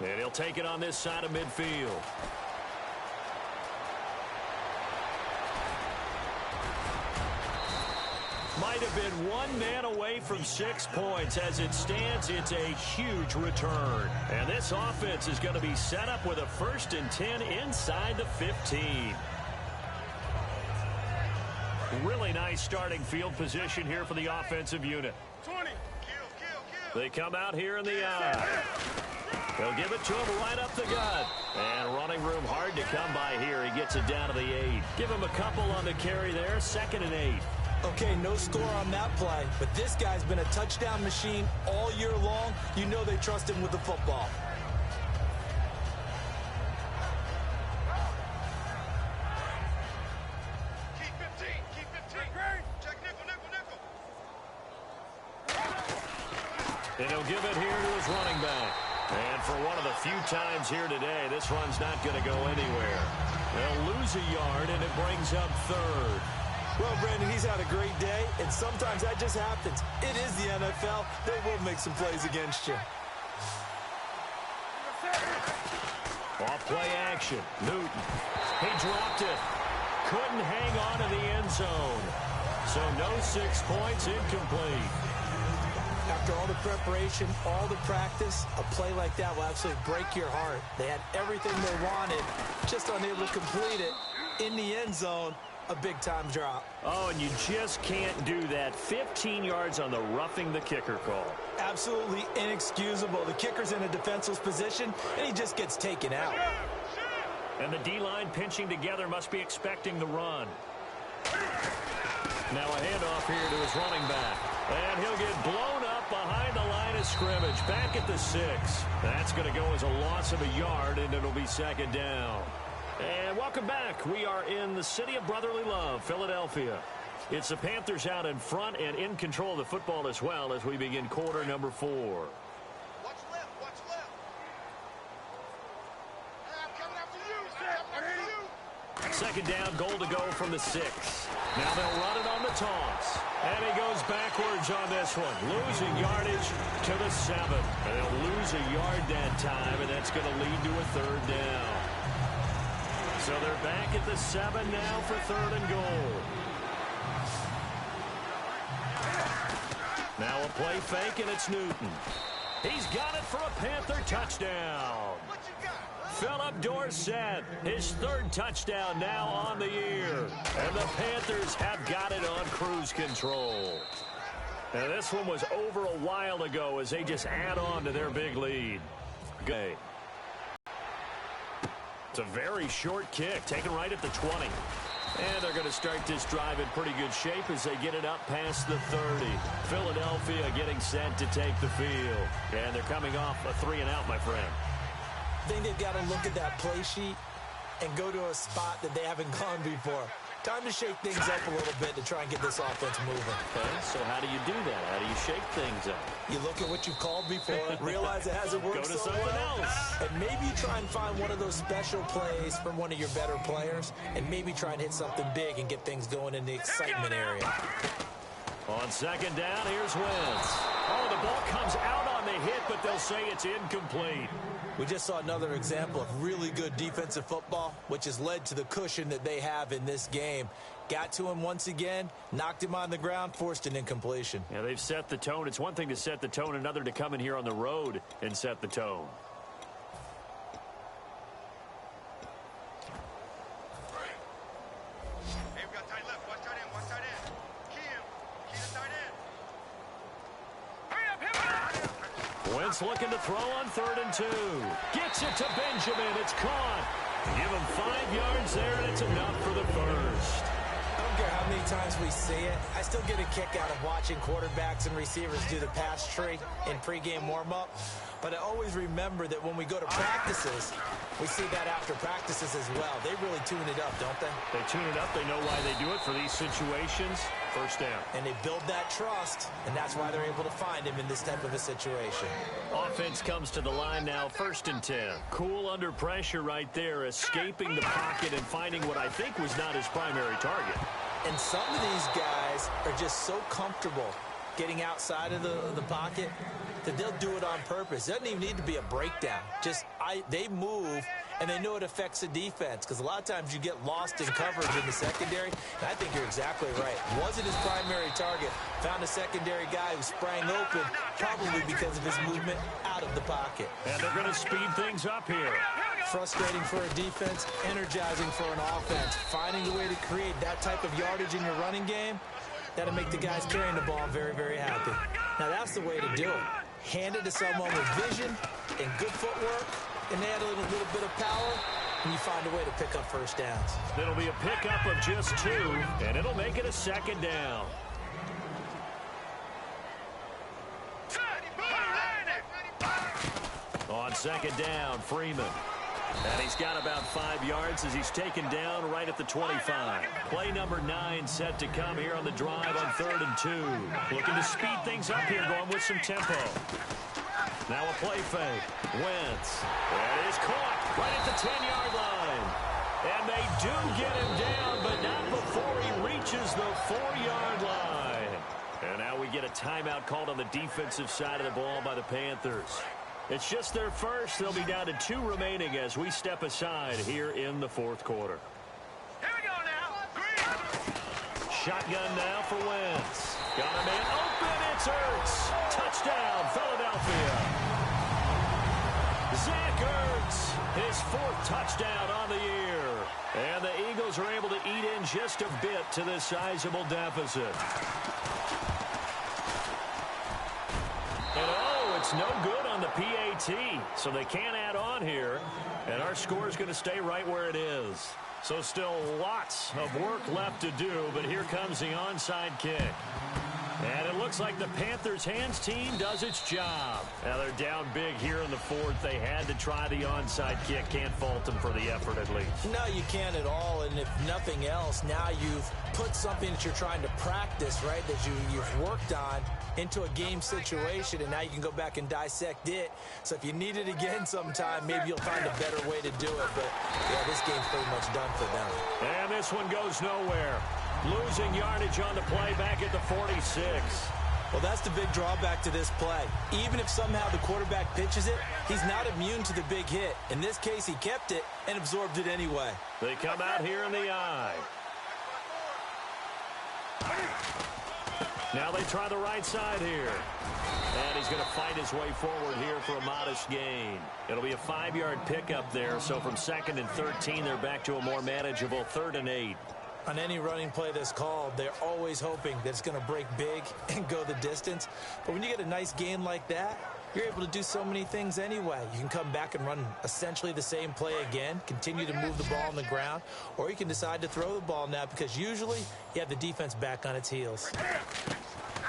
And he'll take it on this side of midfield. Might have been 1 man away from 6 points. As it stands, it's a huge return. And this offense is going to be set up with a 1st and 10 inside the 15. Really nice starting field position here for the offensive unit. 20. They come out here in the eye. They'll give it to him right up the gut. And running room hard to come by here. He gets it down to the 8. Give him a couple on the carry there. 2nd and 8. Okay, no score on that play, but this guy's been a touchdown machine all year long. You know they trust him with the football. Keep 15. Check nickel. And he'll give it here to his running back. And for one of the few times here today, this run's not going to go anywhere. They'll lose a yard, and it brings up 3rd. Well, Brandon, he's had a great day, and sometimes that just happens. It is the NFL. They will make some plays against you. Off play action. Newton. He dropped it. Couldn't hang on to the end zone. So no 6 points, incomplete. After all the preparation, all the practice, a play like that will absolutely break your heart. They had everything they wanted, just unable to complete it in the end zone. A big-time drop. Oh, and you just can't do that. 15 yards on the roughing the kicker call. Absolutely inexcusable. The kicker's in a defenseless position, and he just gets taken out. And the D-line pinching together must be expecting the run. Now a handoff here to his running back. And he'll get blown up behind the line of scrimmage. Back at the 6. That's going to go as a loss of a yard, and it'll be 2nd down. And welcome back. We are in the city of brotherly love, Philadelphia. It's the Panthers out in front and in control of the football as well as we begin quarter number 4. Watch left. Hey, I'm coming after you. Second down, goal to go from the 6. Now they'll run it on the toss. And he goes backwards on this one. Losing yardage to the 7. And they'll lose a yard that time, and that's going to lead to a third down. So they're back at the 7 now for third and goal. Now a play fake, and it's Newton. He's got it for a Panther touchdown. Philip Dorsett, his third touchdown now on the year. And the Panthers have got it on cruise control. And this one was over a while ago as they just add on to their big lead. Okay. It's a very short kick, taken right at the 20. And they're going to start this drive in pretty good shape as they get it up past the 30. Philadelphia getting set to take the field. And they're coming off a 3-and-out, my friend. I think they've got to look at that play sheet and go to a spot that they haven't gone before. Time to shake things up a little bit to try and get this offense moving. Okay, so how do you do that? How do you shake things up? You look at what you've called before, realize it hasn't worked so so well, and maybe you try and find one of those special plays from one of your better players, and maybe try and hit something big and get things going in the excitement area. On second down, here's Wentz. Oh, the ball comes out on the hit, but they'll say it's incomplete. We just saw another example of really good defensive football, which has led to the cushion that they have in this game. Got to him once again, knocked him on the ground, forced an incompletion. Yeah, they've set the tone. It's one thing to set the tone, another to come in here on the road and set the tone. Hey, we got tight left. Watch tight end. Watch tight end. Key him. Key the tight end. Hurry up, hit him. Wentz looking to throw on 3rd and 2. Gets it to Benjamin. It's caught. Give him 5 yards there, and it's enough for the first. I don't care how many times we see it. I still get a kick out of watching quarterbacks and receivers do the pass tree in pregame warm-up. But I always remember that when we go to practices, we see that after practices as well. They really tune it up, don't they? They tune it up. They know why they do it for these situations. First down. And they build that trust, and that's why they're able to find him in this type of a situation. Offense comes to the line now, 1st and 10. Cool under pressure right there, escaping the pocket and finding what I think was not his primary target. And some of these guys are just so comfortable getting outside of the pocket that they'll do it on purpose. It doesn't even need to be a breakdown. They move, and they know it affects the defense, because a lot of times you get lost in coverage in the secondary, and I think you're exactly right. Wasn't his primary target. Found a secondary guy who sprang open, probably because of his movement out of the pocket. And they're going to speed things up here. Frustrating for a defense, energizing for an offense. Finding a way to create that type of yardage in your running game, that'll make the guys carrying the ball very, very happy. Now, that's the way to do it. Hand it to someone with vision and good footwork, and add a little bit of power, and you find a way to pick up first downs. It'll be a pickup of just 2, and it'll make it a 2nd down. On 2nd down, Freeman. And he's got about 5 yards as he's taken down right at the 25. Play number 9 set to come here on the drive on 3rd and 2. Looking to speed things up here, going with some tempo. Now a play fake. Wentz. That is caught right at the 10-yard line. And they do get him down, but not before he reaches the 4-yard line. And now we get a timeout called on the defensive side of the ball by the Panthers. It's just their first. They'll be down to 2 remaining as we step aside here in the 4th quarter. Here we go now. Shotgun now for Wentz. Got a man open. It's Ertz. Touchdown, Philadelphia. Zach Ertz, his 4th touchdown on the year. And the Eagles are able to eat in just a bit to this sizable deficit. And it's no good on the PAT, so they can't add on here. And our score is going to stay right where it is. So still lots of work left to do, but here comes the onside kick. And it looks like the Panthers' hands team does its job. Now they're down big here in the 4th. They had to try the onside kick. Can't fault them for the effort, at least. No, you can't at all. And if nothing else, now you've put something that you're trying to practice, right, that you've worked on into a game situation, and now you can go back and dissect it. So if you need it again sometime, maybe you'll find a better way to do it. But, yeah, this game's pretty much done for them. And this one goes nowhere. Losing yardage on the play back at the 46. Well, that's the big drawback to this play. Even if somehow the quarterback pitches it, he's not immune to the big hit. In this case, he kept it and absorbed it anyway. They come out here in the eye. Now they try the right side here. And he's going to fight his way forward here for a modest gain. It'll be a 5-yard pickup there. So from 2nd and 13, they're back to a more manageable 3rd and 8. On any running play that's called, they're always hoping that it's going to break big and go the distance. But when you get a nice gain like that, you're able to do so many things anyway. You can come back and run essentially the same play again, continue to move the ball on the ground, or you can decide to throw the ball now because usually you have the defense back on its heels.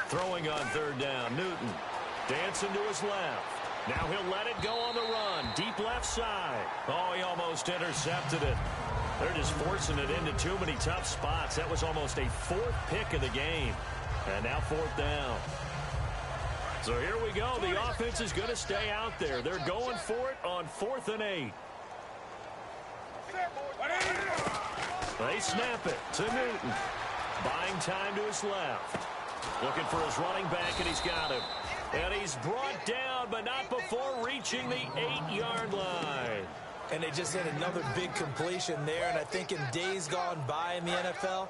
Throwing on 3rd down, Newton dancing to his left. Now he'll let it go on the run, deep left side. Oh, he almost intercepted it. They're just forcing it into too many tough spots. That was almost a 4th pick of the game. And now 4th down. So here we go. The offense is going to stay out there. They're going for it on 4th and 8. They snap it to Newton. Buying time to his left. Looking for his running back, and he's got him. And he's brought down, but not before reaching the 8-yard line. And they just had another big completion there. And I think in days gone by in the NFL,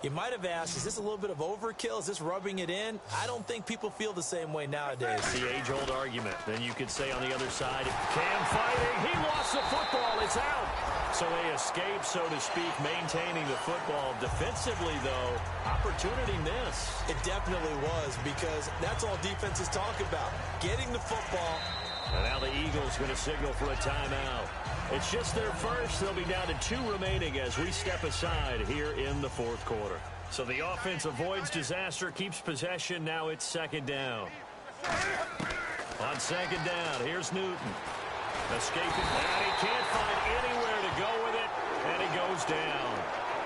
you might have asked, is this a little bit of overkill? Is this rubbing it in? I don't think people feel the same way nowadays. The age-old argument. Then you could say on the other side, Cam fighting. He lost the football. It's out. So they escape, so to speak, maintaining the football. Defensively, though, opportunity miss. It definitely was, because that's all defenses talk about, getting the football. And now the Eagles going to signal for a timeout. It's just their first. They'll be down to 2 remaining as we step aside here in the 4th quarter. So the offense avoids disaster, keeps possession. Now it's 2nd down. On 2nd down, here's Newton. Escaping, and he can't find anywhere to go with it, and he goes down.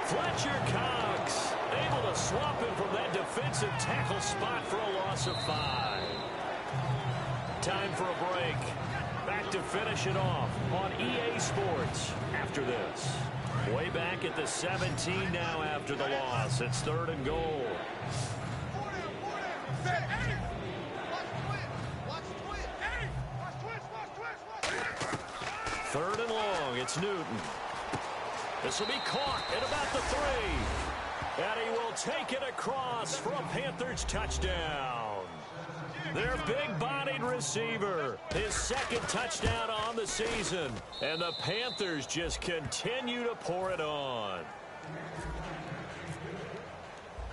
Fletcher Cox able to swap him from that defensive tackle spot for a loss of 5. Time for a break. Back to finish it off on EA Sports after this. Way back at the 17 now after the loss. It's 3rd and goal. 3rd and long. It's Newton. This will be caught at about the 3. And he will take it across for a Panthers touchdown. Their big-bodied receiver, his 2nd touchdown on the season. And the Panthers just continue to pour it on.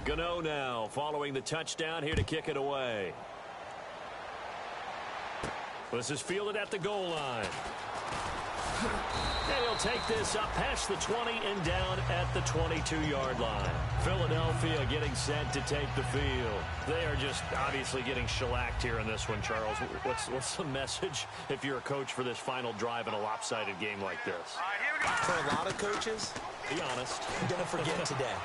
Gano now following the touchdown here to kick it away. This is fielded at the goal line. And he'll take this up past the 20 and down at the 22-yard line. Philadelphia getting set to take the field. They are just obviously getting shellacked here in this one, Charles. What's the message if you're a coach for this final drive in a lopsided game like this? For a lot of coaches, be honest, I'm going to forget today.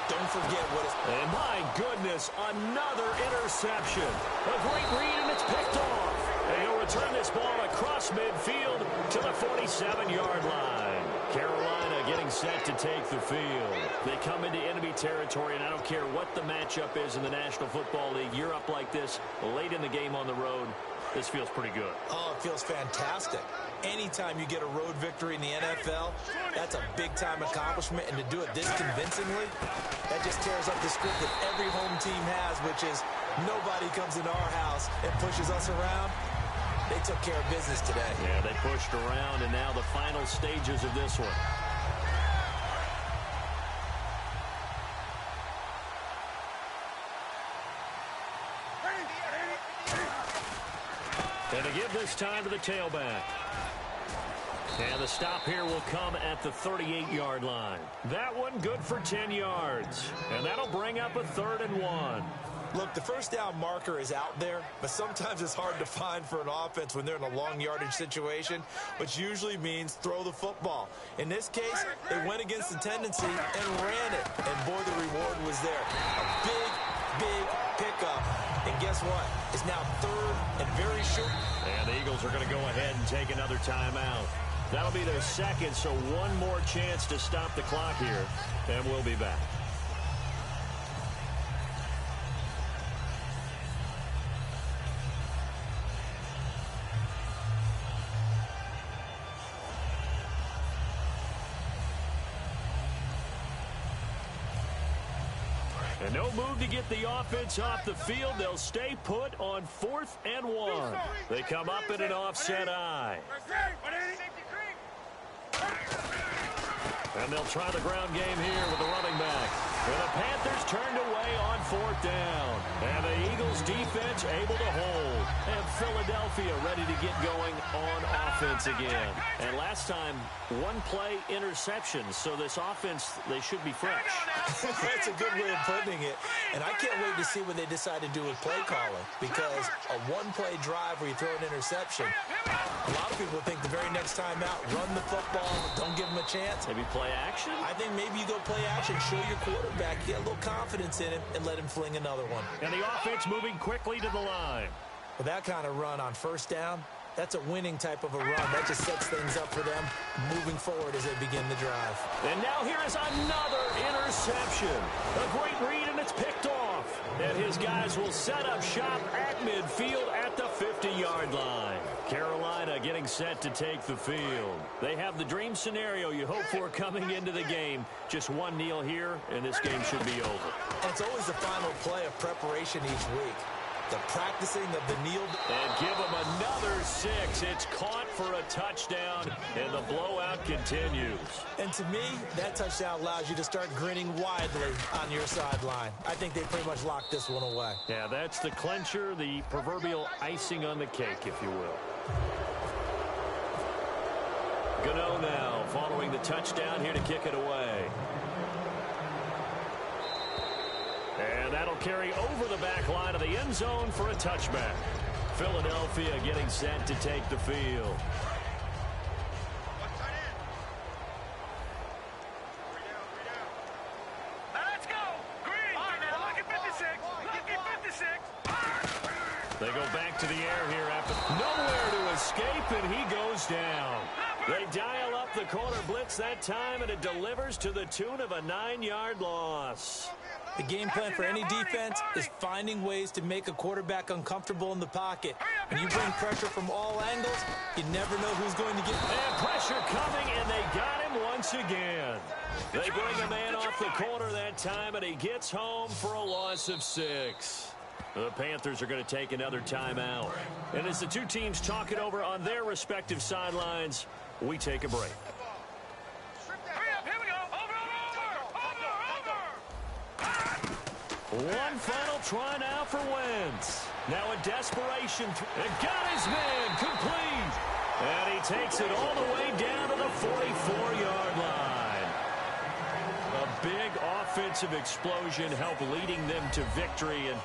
Don't forget what is... And my goodness, another interception. A great read, and it's picked off. And he'll return this ball across midfield to the 47-yard line. Carolina getting set to take the field. They come into enemy territory, and I don't care what the matchup is in the National Football League. You're up like this late in the game on the road. This feels pretty good. Oh, it feels fantastic. Anytime you get a road victory in the NFL, that's a big-time accomplishment. And to do it this convincingly, that just tears up the script that every home team has, which is nobody comes into our house and pushes us around. They took care of business today. Yeah, they pushed around, and now the final stages of this one. And to give this time to the tailback. And the stop here will come at the 38-yard line. That one good for 10 yards. And that'll bring up a 3rd and 1. Look, the first down marker is out there, but sometimes it's hard to find for an offense when they're in a long yardage situation, which usually means throw the football. In this case, they went against the tendency and ran it, and boy, the reward was there. A big pickup, and guess what? It's now third and very short. And the Eagles are going to go ahead and take another timeout. That'll be their second, so one more chance to stop the clock here, and we'll be back. And no move to get the offense off the field. They'll stay put on 4th and 1. They come up in an offset eye. And they'll try the ground game here with the running back. And the Panthers turned away on 4th down. And the Eagles defense able to hold. And Philadelphia ready to get going on offense again. And last time, one play interception. So this offense, they should be fresh. That's a good way of putting it. And I can't wait to see what they decide to do with play calling. Because a one-play drive where you throw an interception, a lot of people think the very next time out, run the football, don't give them a chance. Maybe play action? I think maybe you go play action, show your quarterback, get a little confidence in him, and let him fling another one. And the offense moving quickly to the line. With that kind of run on first down, that's a winning type of a run. That just sets things up for them moving forward as they begin the drive. And now here is another interception. A great read, and it's picked off. And his guys will set up shop at midfield at the 50-yard line. Carolina getting set to take the field. They have the dream scenario you hope for coming into the game. Just one kneel here, and this game should be over. And it's always the final play of preparation each week. The practicing of the kneel. And give them another 6. It's caught for a touchdown, and the blowout continues. And to me, that touchdown allows you to start grinning widely on your sideline. I think they pretty much locked this one away. Yeah, that's the clincher, the proverbial icing on the cake, if you will. Gano now following the touchdown here to kick it away. And that'll carry over the back line of the end zone for a touchback. Philadelphia getting set to take the field. Let's go. Green. Look at 56. Look at 56. They go back to the air here after nowhere to escape, and he goes down. They dial up the corner blitz that time, and it delivers to the tune of a 9-yard loss. The game plan for any defense is finding ways to make a quarterback uncomfortable in the pocket. When you bring pressure from all angles, you never know who's going to get. And pressure coming, and they got him once again. They bring a man off the corner that time, and he gets home for a loss of 6. The Panthers are going to take another timeout. And as the two teams talk it over on their respective sidelines, we take a break. One final try now for Wentz. Now in desperation, and got his man complete. And he takes it all the way down to the 44-yard line. A big offensive explosion helped leading them to victory. And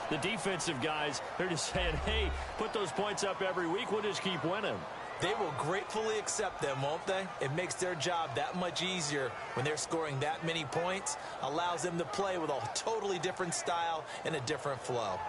the defensive guys, they're just saying, hey, put those points up every week. We'll just keep winning. They will gratefully accept them, won't they? It makes their job that much easier when they're scoring that many points. Allows them to play with a totally different style and a different flow.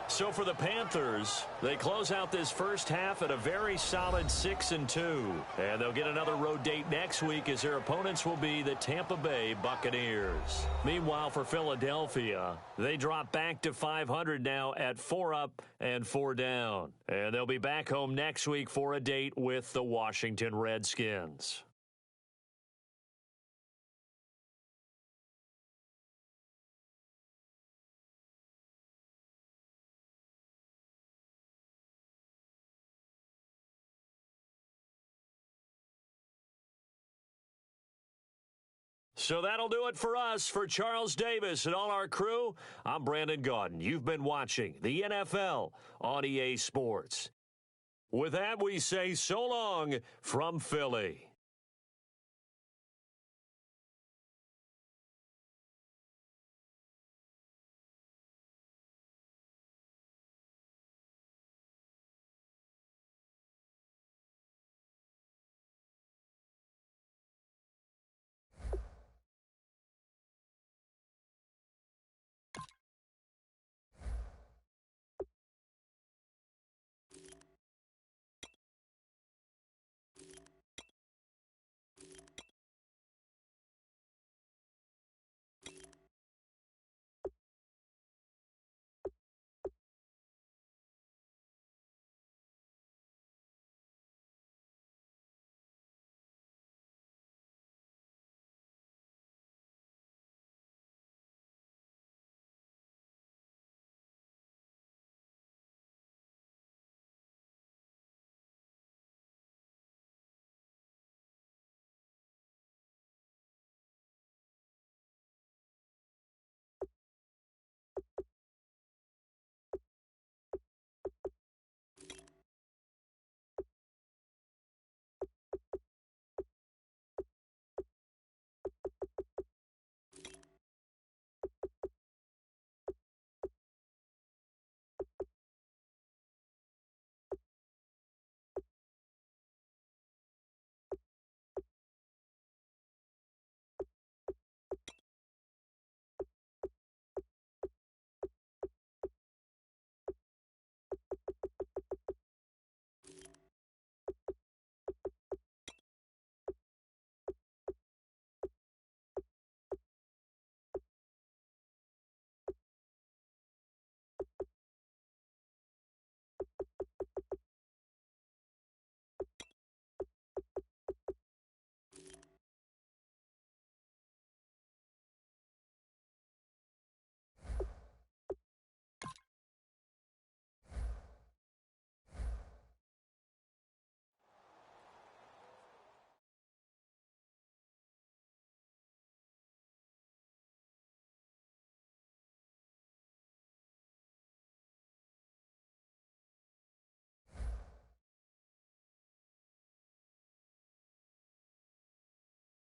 So for the Panthers, they close out this first half at a very solid 6-2. And they'll get another road date next week as their opponents will be the Tampa Bay Buccaneers. Meanwhile, for Philadelphia, they drop back to 500 now at 4 up and 4 down. And they'll be back home next week for a date with the Washington Redskins. So that'll do it for us. For Charles Davis and all our crew, I'm Brandon Gaudin. You've been watching the NFL on EA Sports. With that, we say so long from Philly.